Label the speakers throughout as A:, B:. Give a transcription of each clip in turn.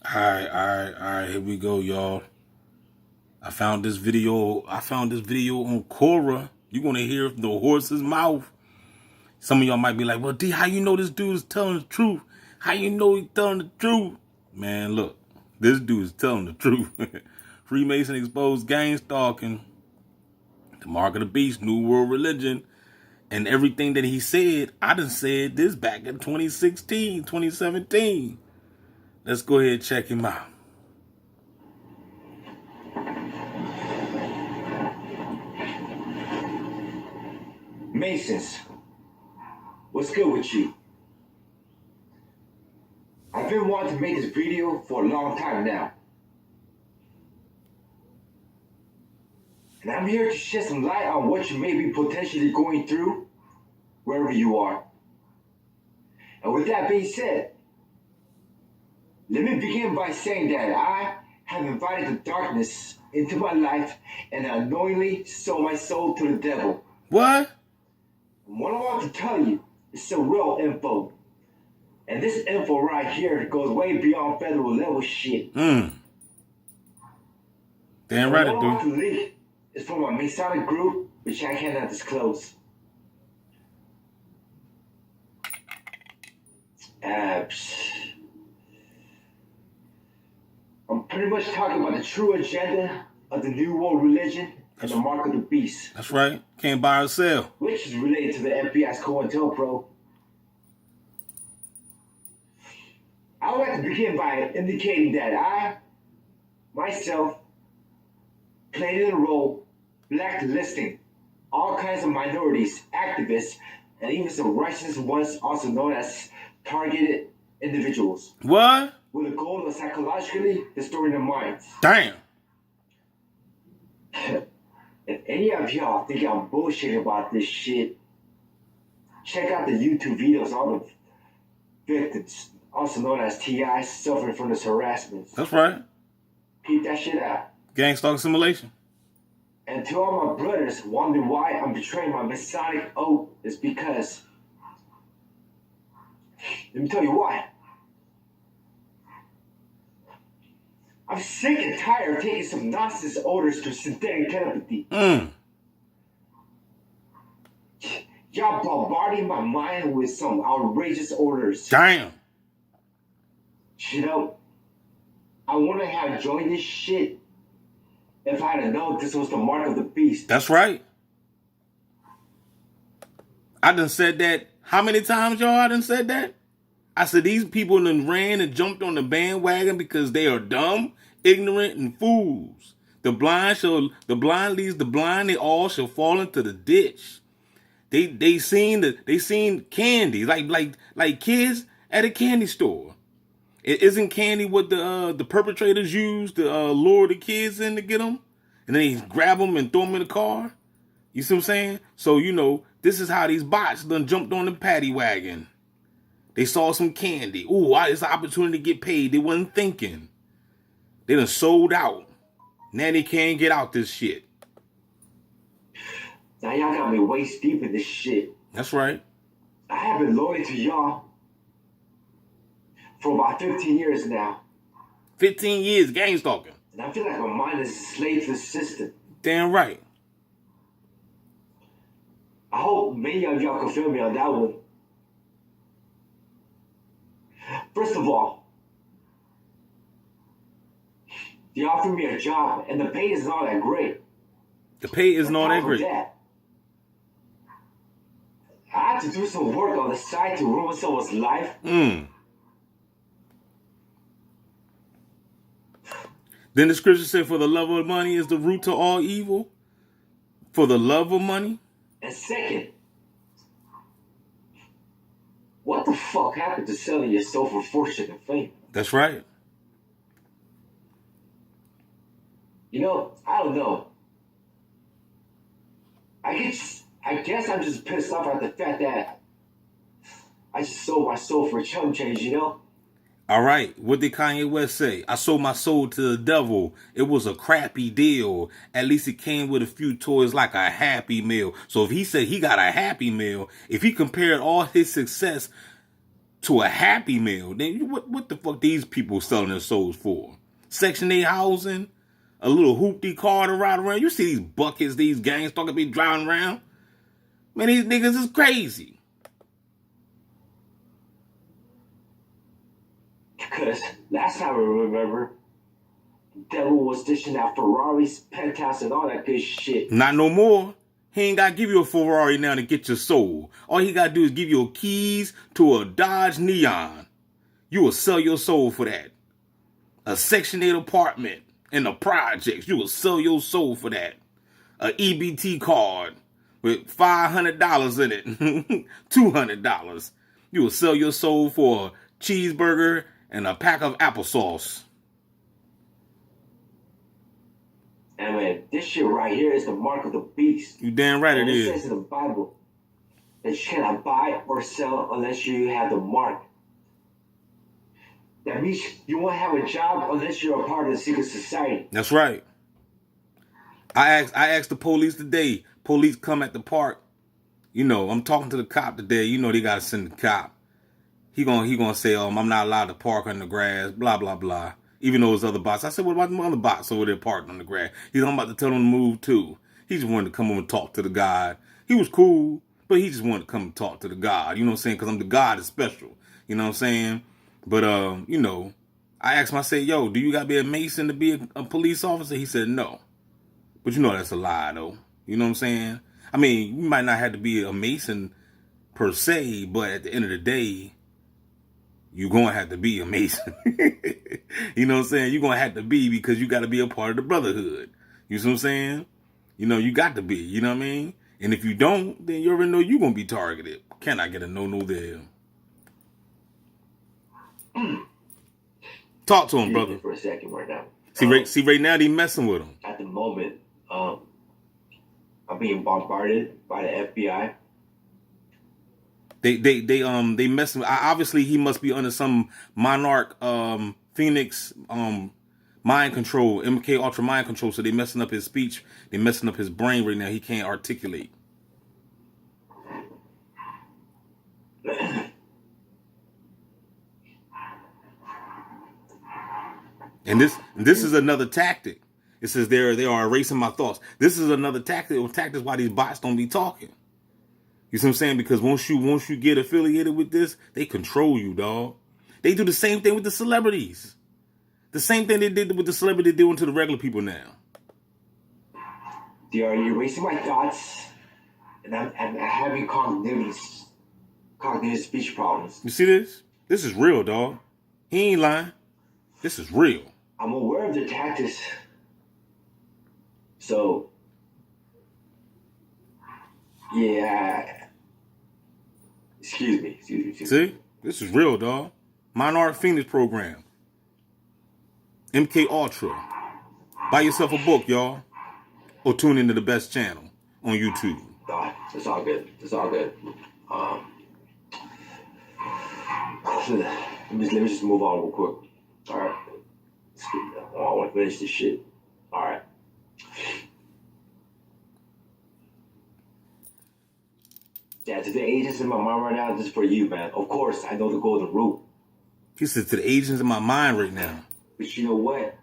A: All right, here we go, y'all. I found this video on Quora. You're gonna hear the horse's mouth. Some of y'all might be like, well, D, how you know this dude is telling the truth? How you know he's telling the truth? Man, look, this dude is telling the truth. Freemason exposed gang stalking, the mark of the beast, new world religion, and everything that he said. I done said this back in 2016, 2017. Let's go ahead and check him out.
B: Masons, what's good with you? I've been wanting to make this video for a long time now. And I'm here to shed some light on what you may be potentially going through wherever you are. And with that being said, let me begin by saying that I have invited the darkness into my life and unknowingly sold my soul to the devil.
A: What?
B: And what I want to tell you is some real info. And this info right here goes way beyond federal level shit.
A: Damn right it
B: do. What I want
A: do.
B: to leak is from a Masonic group, which I cannot disclose. I'm pretty much talking about the true agenda of the New World Religion and the mark of the beast.
A: That's right. Can't buy or sell.
B: Which is related to the FBI's COINTELPRO. I would like to begin by indicating that I, myself, played in a role blacklisting all kinds of minorities, activists, and even some righteous ones, also known as targeted individuals.
A: What?
B: With the goal of psychologically distorting their minds.
A: Damn.
B: If any of y'all think I'm bullshitting about this shit, check out the YouTube videos of all the victims, also known as TIs, suffering from this harassment.
A: That's right.
B: Keep that shit out.
A: Gangstalker simulation.
B: And to all my brothers wondering why I'm betraying my Masonic oath is because, let me tell you why. I'm sick and tired of taking some nonsense orders to synthetic telepathy. Y'all bombarding my mind with some outrageous orders.
A: Damn.
B: You know, I wouldn't have joined this shit if I had known this was the mark of the beast.
A: That's right. I done said that. How many times, y'all, I done said that? I said these people done ran and jumped on the bandwagon because they are dumb, ignorant, and fools. The blind leads the blind, they all shall fall into the ditch. They seen candy, like kids at a candy store. It isn't candy what the perpetrators use to lure the kids in to get them, and then they grab them and throw them in the car. You see what I'm saying? So this is how these bots done jumped on the paddy wagon. They saw some candy. Ooh, it's an opportunity to get paid. They wasn't thinking. They done sold out. Now they can't get out this shit.
B: Now y'all got me waist deep in this shit.
A: That's right.
B: I have been loyal to y'all for about 15 years now.
A: 15 years gang stalking.
B: And I feel like my mind is a slave to the system.
A: Damn right.
B: I hope many of y'all can feel me on that one. First of all, they offered me a job, and the pay isn't all that great.
A: The pay isn't all that great.
B: I had to do some work on the side to ruin someone's life.
A: Then the scripture said, for the love of money is the root to all evil. For the love of money.
B: And second, what the fuck happened to selling your soul for fortune and fame?
A: That's right.
B: You know, I don't know. I guess I'm just pissed off at the fact that I just sold my soul for chump change, you know?
A: All right. What did Kanye West say? I sold my soul to the devil. It was a crappy deal. At least it came with a few toys like a Happy Meal. So if he said he got a Happy Meal, if he compared all his success to a Happy Meal. Then what the fuck these people selling their souls for? Section 8 housing, a little hoopty car to ride around. You see these buckets, these Gangstalker be driving around. Man, these niggas is crazy.
B: Because last time I remember, the devil was dishing out Ferraris, penthouse, and all that good shit.
A: Not no more. He ain't got to give you a Ferrari now to get your soul. All he got to do is give you keys to a Dodge Neon. You will sell your soul for that. A Section 8 apartment in the projects. You will sell your soul for that. A EBT card with $500 in it. $200. You will sell your soul for a cheeseburger and a pack of applesauce.
B: And man, this shit right here is the mark of the beast.
A: You damn right
B: and
A: it is.
B: It says in the Bible that you cannot buy or sell unless you have the mark. That means you won't have a job unless you're a part of the secret society.
A: That's right. I asked the police today. Police come at the park. You know, I'm talking to the cop today. You know they gotta send the cop. He gonna say, I'm not allowed to park on the grass, blah, blah, blah. Even though there's other bots. I said, what about the other bots over there parked on the grass? I'm about to tell them to move too. He just wanted to come over and talk to the God. He was cool, but he just wanted to come and talk to the God. You know what I'm saying? Because I'm the God is special. You know what I'm saying? But, you know, I asked him, I said, yo, do you got to be a Mason to be a police officer? He said, no. But you know that's a lie, though. You know what I'm saying? I mean, you might not have to be a Mason per se, but at the end of the day, you're going to have to be a Mason. You know what I'm saying? You're going to have to be because you got to be a part of the brotherhood. You see what I'm saying? You know, you got to be. You know what I mean? And if you don't, then you already know you're going to be targeted. Can I get a no there? Talk to him, brother.
B: For a second right now.
A: See, right now they messing with him.
B: At the moment, I'm being bombarded by the FBI.
A: They messing. Obviously, he must be under some Monarch Phoenix mind control, MK Ultra mind control. So they messing up his speech. They messing up his brain right now. He can't articulate. And this is another tactic. It says they are erasing my thoughts. This is another tactic. Tactics why these bots don't be talking. You see what I'm saying? Because once you get affiliated with this, they control you, dog. They do the same thing with the celebrities. The same thing they did with the celebrity, they're doing to the regular people now.
B: They are erasing my thoughts, and I'm having cognitive speech problems.
A: You see this? This is real, dog. He ain't lying. This is real.
B: I'm aware of the tactics. So, yeah. Excuse me.
A: See? This is real, dog. Monarch Phoenix program. MK Ultra. Buy yourself a book, y'all. Or tune into the best channel on YouTube.
B: It's all good. Let me just move on real quick. All right. I want to finish this shit. All right. Yeah, to the agents in my mind right now, this is for you, man. Of course, I know the golden rule.
A: He said to the agents in my mind right now.
B: But you know what?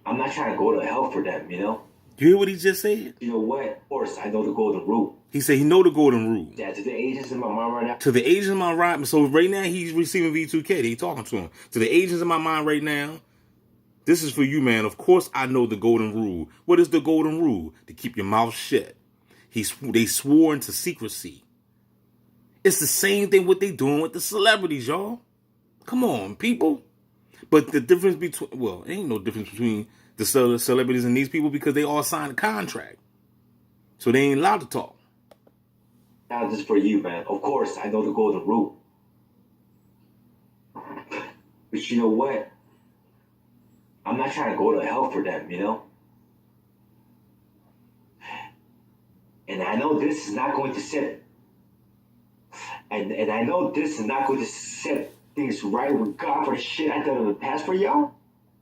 B: I'm not trying to go to hell for them, you know?
A: You hear what he just said?
B: You know what? Of course, I know the golden rule.
A: He said he know the golden rule.
B: Yeah, to the agents in my mind right now.
A: To the agents in my mind. So right now he's receiving V2K. They talking to him. To the agents in my mind right now. This is for you, man. Of course, I know the golden rule. What is the golden rule? To keep your mouth shut. They swore into secrecy. It's the same thing what they doing with the celebrities, y'all. Come on, people. But the difference between, well, ain't no difference between the celebrities and these people because they all signed a contract. So they ain't allowed to talk.
B: Now this is for you, man. Of course, I know the golden rule. But you know what? I'm not trying to go to hell for them, you know? And I know this is not going to set... And I know this is not going to set things right with God for the shit I done in the past for y'all.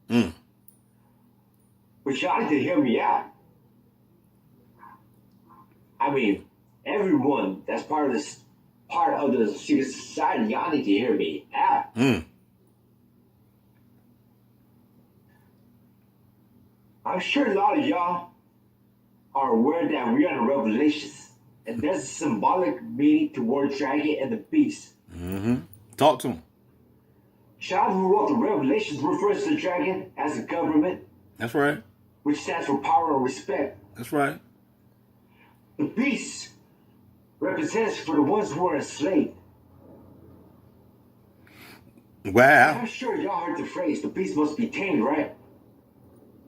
B: But y'all need to hear me out. I mean, everyone that's part of this part of the secret society, y'all need to hear me out. I'm sure a lot of y'all are aware that we are in Revelations, and there's a symbolic meaning toward dragon and the beast.
A: Talk to him.
B: Child who wrote the Revelations refers to the dragon as a government.
A: That's right.
B: Which stands for power and respect.
A: That's right.
B: The beast represents for the ones who are enslaved.
A: Wow.
B: I'm sure y'all heard the phrase, the beast must be tamed, right?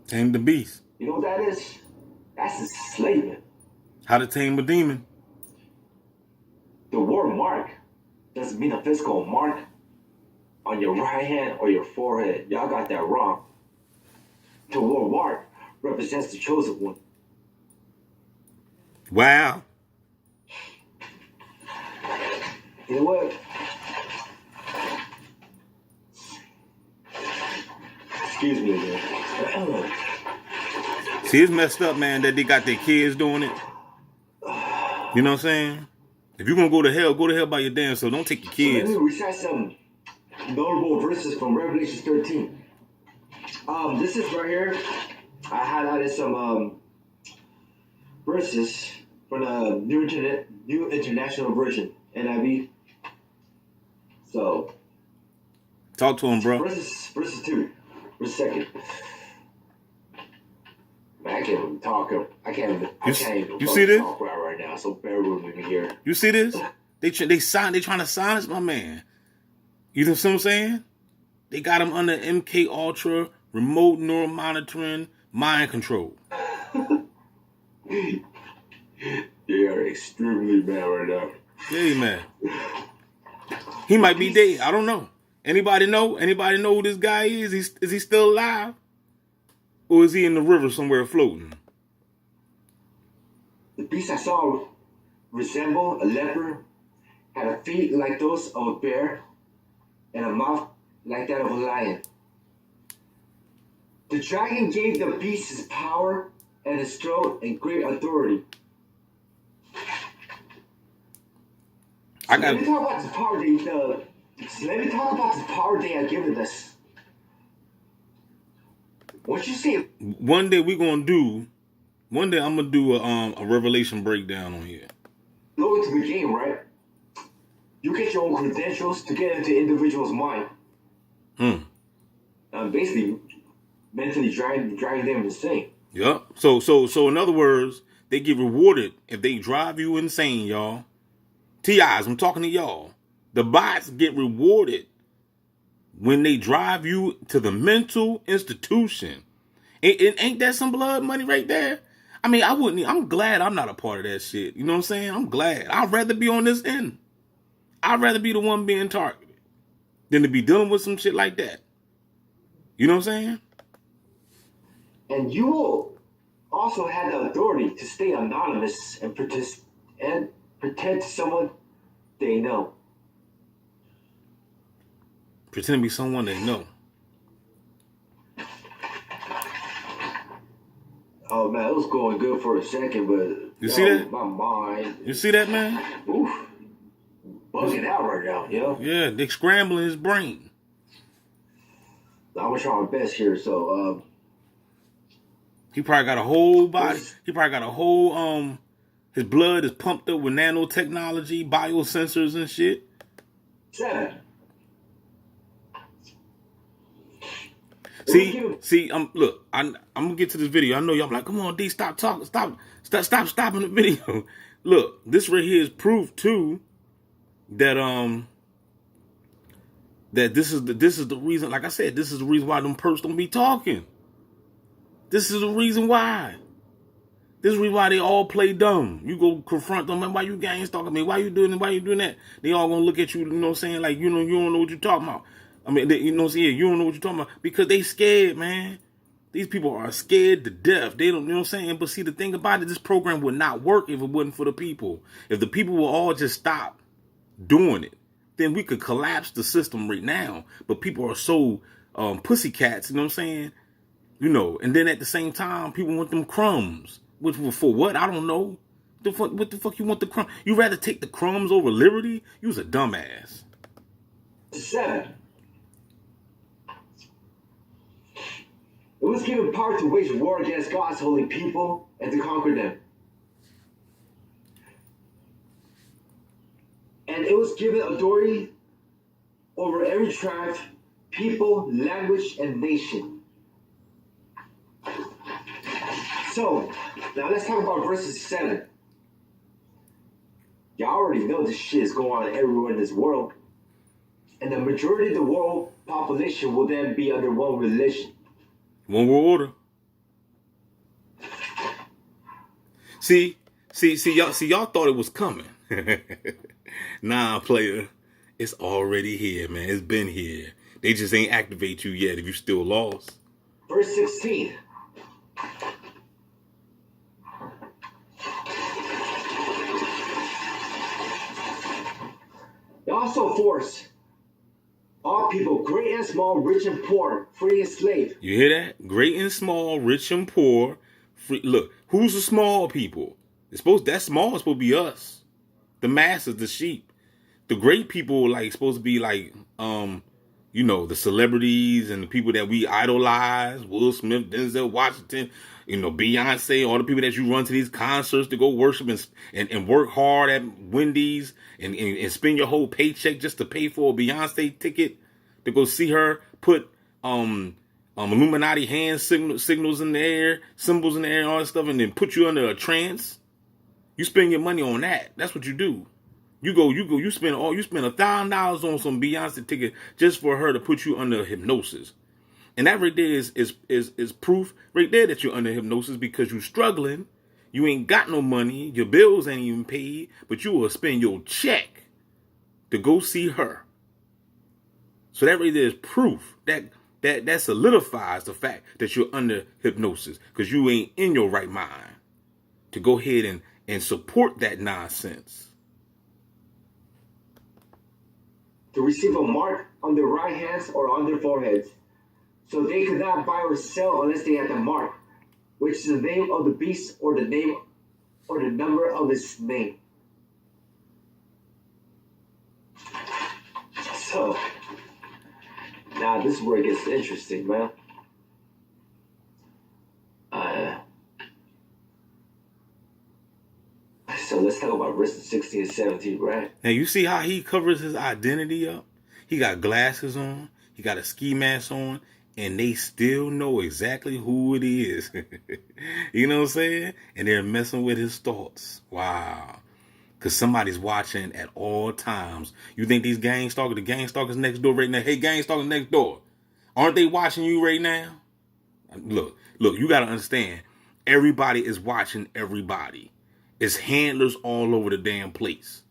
A: Tame the beast.
B: You know what that is? That's enslavement.
A: How to tame a demon.
B: The word mark doesn't mean a physical mark on your right hand or your forehead. Y'all got that wrong. The word mark represents the chosen one.
A: Wow.
B: You know what? Excuse me, man.
A: See, it's messed up, man, that they got their kids doing it. You know what I'm saying? If you're going to go to hell by your damn self. Don't take your kids.
B: So let me recite some notable verses from Revelation 13. This is right here. I highlighted some verses from the New International Version, NIV. So,
A: talk to him, bro.
B: Verses 2. Verse 2. Man, I can't even talk. I can't even
A: you see this?
B: Talk right now. So bear with me here.
A: You see this? They trying to silence my man. You know what I'm saying? They got him under MK Ultra, remote neural monitoring, mind control.
B: They are extremely mad right now.
A: Yeah, man. He might be dead. I don't know. Anybody know? Anybody know who this guy is? Is he still alive? Or is he in the river somewhere floating?
B: The beast I saw resembled a leopard, had a feet like those of a bear, and a mouth like that of a lion. The dragon gave the beast his power and his throat and great authority. Let me talk about the power they have given us. What you say?
A: One day I'm gonna do a Revelation breakdown on here.
B: Go into the game, right? You get your own credentials to get into individual's mind. Basically, mentally driving them insane.
A: Yep. So in other words, they get rewarded if they drive you insane, y'all. TIs, I'm talking to y'all. The bots get rewarded when they drive you to the mental institution. Ain't that some blood money right there? I mean, I'm glad I'm not a part of that shit. You know what I'm saying? I'm glad. I'd rather be on this end. I'd rather be the one being targeted than to be dealing with some shit like that. You know what I'm saying?
B: And you will also have the authority to stay anonymous and pretend to someone they know.
A: Pretend to be someone they know.
B: Oh man, it was going good for a second, but
A: you see that?
B: My mind.
A: You see that, man?
B: Oof, bugging out right now, yo.
A: Yeah, they scrambling his brain.
B: I'm gonna try my best here, so
A: he probably got a whole body. He probably got a whole his blood is pumped up with nanotechnology, biosensors and shit.
B: 7.
A: See, look, I'm gonna get to this video. I know y'all like, come on, D, stop talking, stop stopping the video. Look, this right here is proof too that that this is the reason. Like I said, this is the reason why them perps don't be talking. This is the reason why. This is the reason why they all play dumb. You go confront them, man, why you Gangstalker me? Why you doing it? Why you doing that? They all gonna look at you, you know what I'm saying? Like, you don't know what you're talking about. I mean, you know what I'm saying? You don't know what you're talking about because they scared, man. These people are scared to death. They don't, you know what I'm saying? But see, the thing about it, this program would not work if it wasn't for the people. If the people will all just stop doing it, then we could collapse the system right now. But people are so pussycats, you know what I'm saying? You know, and then at the same time, people want them crumbs. Which for what? I don't know. What the fuck you want the crumb? You rather take the crumbs over liberty? You was a dumbass.
B: 7. It was given power to wage war against God's holy people and to conquer them. And it was given authority over every tribe, people, language, and nation. So, now let's talk about verses 7. Y'all already know this shit is going on everywhere in this world. And the majority of the world population will then be under one religion.
A: One world order. See, y'all thought it was coming. Nah, player. It's already here, man. It's been here. They just ain't activate you yet if you still lost.
B: Verse 16. They also force all people, great and small, rich and poor, free and slave.
A: You hear that? Great and small, rich and poor. Free. Look, who's the small people? That small is supposed to be us. The masses, the sheep. The great people like supposed to be like the celebrities and the people that we idolize, Will Smith, Denzel Washington, Beyonce, all the people that you run to these concerts to go worship and work hard at Wendy's and spend your whole paycheck just to pay for a Beyonce ticket to go see her put Illuminati hand signals in the air, symbols in the air, and all that stuff, and then put you under a trance. You spend your money on that. That's what you do. You spend $1,000 on some Beyonce ticket just for her to put you under hypnosis. And that right there is proof right there that you're under hypnosis because you're struggling. You ain't got no money. Your bills ain't even paid, but you will spend your check to go see her. So that right there is proof that solidifies the fact that you're under hypnosis because you ain't in your right mind to go ahead and support that nonsense.
B: To receive a mark on their right hands or on their foreheads. So they could not buy or sell unless they had the mark, which is the name of the beast or the name or the number of his name. So, now this is where it gets interesting, man. So let's talk about verses 16 and 17, right?
A: Now you see how he covers his identity up? He got glasses on, he got a ski mask on, and they still know exactly who it is. You know what I'm saying? And they're messing with his thoughts. Wow. Because somebody's watching at all times. You think these the gangstalkers next door right now? Hey, gangstalkers next door. Aren't they watching you right now? Look, you got to understand. Everybody is watching everybody. It's handlers all over the damn place.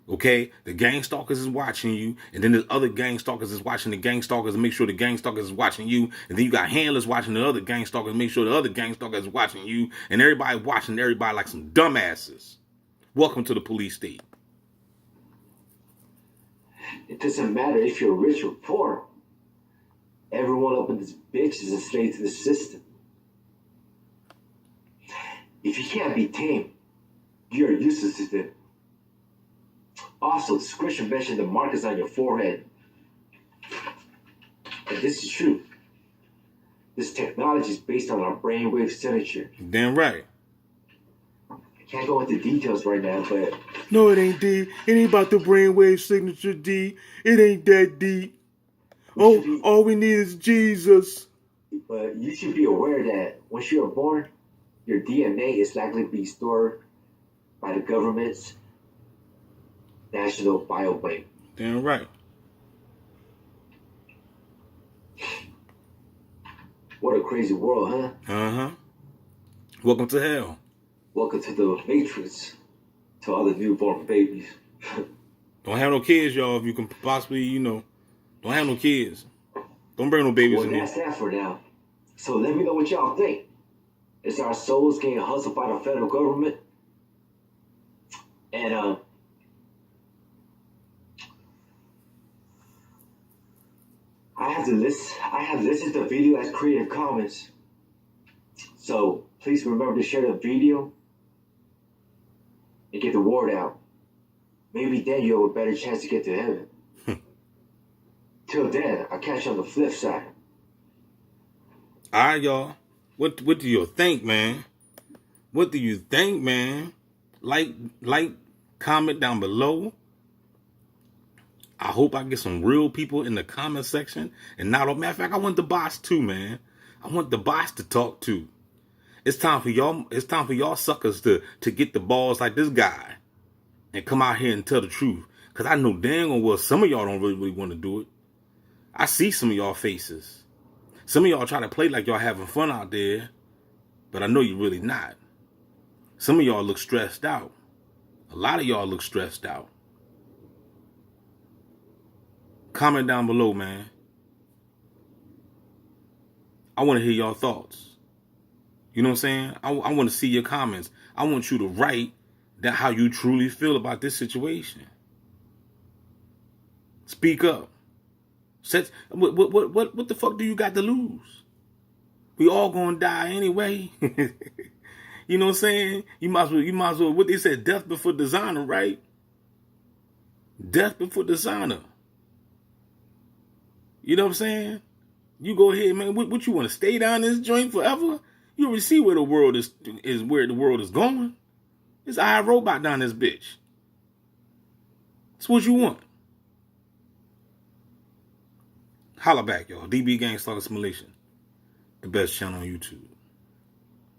A: Okay? The gangstalkers is watching you, and then the other gangstalkers is watching the gangstalkers and make sure the gangstalkers is watching you, and then you got handlers watching the other gangstalkers and make sure the other gangstalkers is watching you, and everybody watching everybody like some dumbasses. Welcome to the police state.
B: It doesn't matter if you're rich or poor. Everyone up in this bitch is a slave to the system. If you can't be tamed, you're useless to them. Also, the scripture mentioned the markers on your forehead. And this is true. This technology is based on our brainwave signature.
A: Damn right.
B: I can't go into details right now, but...
A: No, it ain't deep. It ain't about the brainwave signature, D. It ain't that deep. All we need is Jesus.
B: But you should be aware that once you are born, your DNA is likely to be stored by the government's National Biobank.
A: Damn right.
B: What a crazy world, huh?
A: Uh-huh. Welcome to hell.
B: Welcome to the Matrix. To all the newborn babies.
A: Don't have no kids, y'all, if you can possibly, don't have no kids. Don't bring no babies in here.
B: Well, that's that for now. So let me know what y'all think. Is our souls getting hustled by the federal government? And, I have listed the video as Creative Commons. So please remember to share the video and get the word out. Maybe then you have a better chance to get to heaven. Till then, I'll catch you on the flip side.
A: All right, y'all. What do you think, man? What do you think, man? Like, comment down below. I hope I get some real people in the comment section. And now, matter of fact, I want the boss too, man. I want the boss to talk too. It's time for y'all. It's time for y'all suckers to get the balls like this guy and come out here and tell the truth. Cause I know dang well some of y'all don't really want to do it. I see some of y'all faces. Some of y'all try to play like y'all having fun out there, but I know you're really not. Some of y'all look stressed out. A lot of y'all look stressed out. Comment down below, man. I want to hear y'all thoughts. You know what I'm saying? I want to see your comments. I want you to write that how you truly feel about this situation. Speak up. What the fuck do you got to lose? We all gonna die anyway. You know what I'm saying? You might as well, what they said, death before dishonor, right? Death before dishonor. You know what I'm saying? You go ahead, man. What you want to stay down this joint forever? You already see where the world is where the world is going. It's iRobot down this bitch. That's what you want. Holla back, y'all. DB Gangstalker Symbolism, the best channel on YouTube.